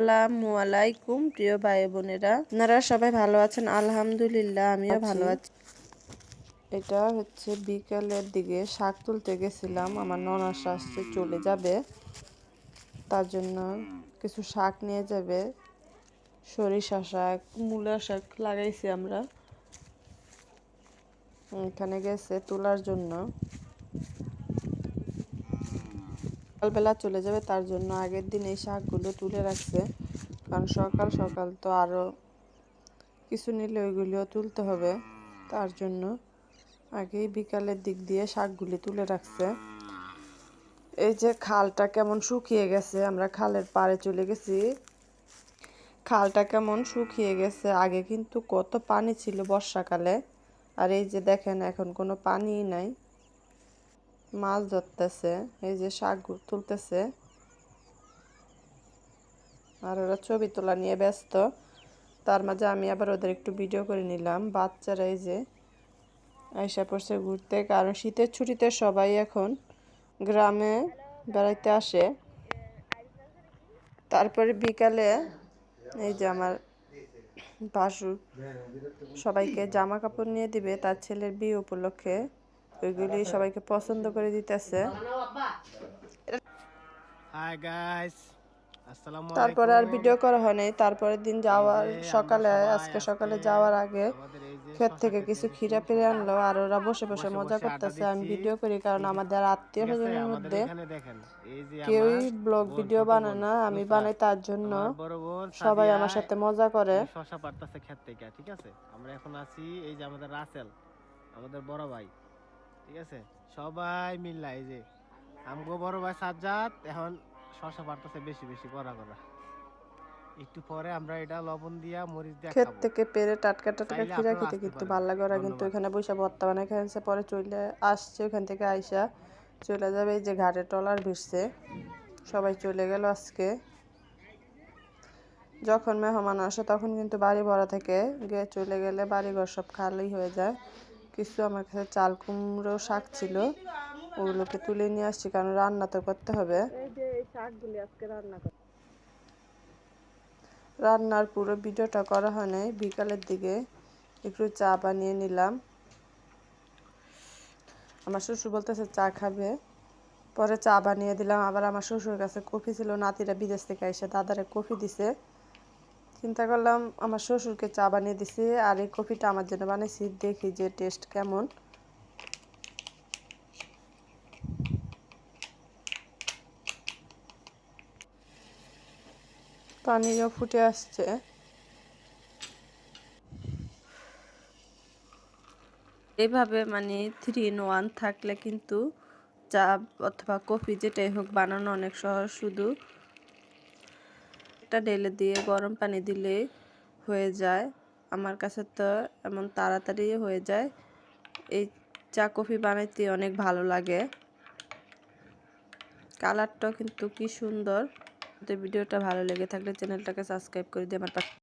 আসসালামু আলাইকুম প্রিয় ভাই বোনেরা, আপনারা সবাই ভালো আছেন? আলহামদুলিল্লাহ আমিও ভালো আছি। এটা হচ্ছে বিকেলের দিকে শাক তুলতে গেছিলাম। আমার ননাস আসছে, চলে যাবে, তার জন্য কিছু শাক নিয়ে যাবে। সরিষা শাক, মূলা শাক লাগাইছি আমরা। এখানে গেছে তোলার জন্য, সকালবেলা চলে যাবে, তার জন্য আগের দিন এই শাকগুলো তুলে রাখছে। কারণ সকাল সকাল তো আরো কিছু নিলে ওইগুলিও তুলতে হবে, তার জন্য আগেই বিকালের দিক দিয়ে শাকগুলি তুলে রাখছে। এই যে খালটা কেমন শুকিয়ে গেছে, আমরা খালের পাড়ে চলে গেছি। খালটা কেমন শুকিয়ে গেছে, আগে কিন্তু কত পানি ছিল বর্ষাকালে, আর এই যে দেখেন এখন কোনো পানিই নাই। মাছ ধরতেছে, এই যে শাক তুলতেছে, আর ওরা ছবি তোলা নিয়ে ব্যস্ত। তার মাঝে আমি আবার ওদের একটু ভিডিও করে নিলাম। বাচ্চারা এই যে আইসা পড়ছে ঘুরতে, কারণ শীতের ছুটিতে সবাই এখন গ্রামে বেড়াইতে আসে। তারপরে বিকালে এই যে আমার ভাসুর সবাইকে জামা কাপড় নিয়ে দিবে তার ছেলের বিয়ে উপলক্ষে, ওইগুলি সবাইকে পছন্দ করে দিতেছে। হাই গাইস, আসসালামু তারপরে আর আলাইকুম। ভিডিও করা হয় নাই। তারপরের দিন এই যাওয়ার যে আমরা সকালে, সবাই আজকে আজকে সকালে যাওয়ার আগে আমাদের এই যে ক্ষেত শশা থেকে খেতে কিছু এসেছি খিরা পেরে সবাই আনলো, আর ওরা বসে বসে বসে মজা বসে আড্ডা করতেছে। আমি দিচ্ছি। ভিডিও করি কারণ ঠিক আমাদের আত্মীয় ঠিক আছে, স্বজনের আমাদের মধ্যে এখানে দেখেন এই যে কেউই আমার ব্লগ বোন, ভিডিও ছোট বানায় বোন না, আমি নুসরাত, বানাই, তার জন্য আমার বড় বোন সবাই সাদিয়া, আমার সাথে মজা করে। এই যে শশা পাড়তাছে ক্ষেত থেকে। ঠিক আছে, আমরা এখন আছি এই যে আমাদের রাসেল, আমাদের বড় ভাই। ঠিক আছে, সবাই মিল্লা এই যে আমগো বড় ভাই সাজ্জাদ এখন শশা পাড়তাছে বেশি বেশি করা করা। একটু পরে আমরা এটা লবণ দিয়া মরিচ দিয়া ক্ষেত খাবো। থেকে পেরে টাটকা টাটকা চাইলে খিরা আপনারা খেতে আসতে কিন্তু পারেন। ভালো লাগে। ওরা কিন্তু ধন্যবাদ। এখানে বসে ভর্তা বানায় খাইছে, পরে চলে আসছে ওখান থেকে আইসা চলে যাবে। এই যে ঘাটে ট্রলার ভিড়ছে, সবাই চলে গেল আজকে। যখন মেহমান আসে তখন কিন্তু বাড়ি ভরা থেকে গিয়ে চলে গেলে বাড়িঘর সব খালি হয়ে যায়। কিছু আমার কাছে চাল কুমড়ো শাক ছিল, ওগুলোকে তুলে নিয়ে আসছি, কারণ রান্না তো করতে হবে। রান্নার পুরো ভিডিওটা করা হয় নাই, বিকালের দিকে একটু চা বানিয়ে নিলাম। আমার শ্বশুর বলতেছে চা খাবে, পরে চা বানিয়ে দিলাম। আবার আমার শ্বশুর কাছে কফি ছিল, নাতিরা বিদেশ থেকে এসে দাদারে কফি দিছে। চিন্তা করলাম আমার শ্বশুরকে চা বানিয়ে দিছি, আর এই কফিটা আমার জন্য বানিয়েছি, দেখি যে টেস্ট কেমন। পানিও ফুটে আসছে। এইভাবে মানে 3 in 1 থাকলে কিন্তু চা অথবা কফি যেটাই হোক বানানো অনেক সহজ। শুধু একটা ঢেলে দিয়ে গরম পানি দিলে হয়ে যায়। আমার কাছে তো এমন তাড়াতাড়ি হয়ে যায়। এই চা কফি বানাইতে অনেক ভালো লাগে। কালারটাও কিন্তু কি সুন্দর। ভিডিওটা ভালো লেগে থাকলে চ্যানেলটাকে সাবস্ক্রাইব করে দিয়ে আমার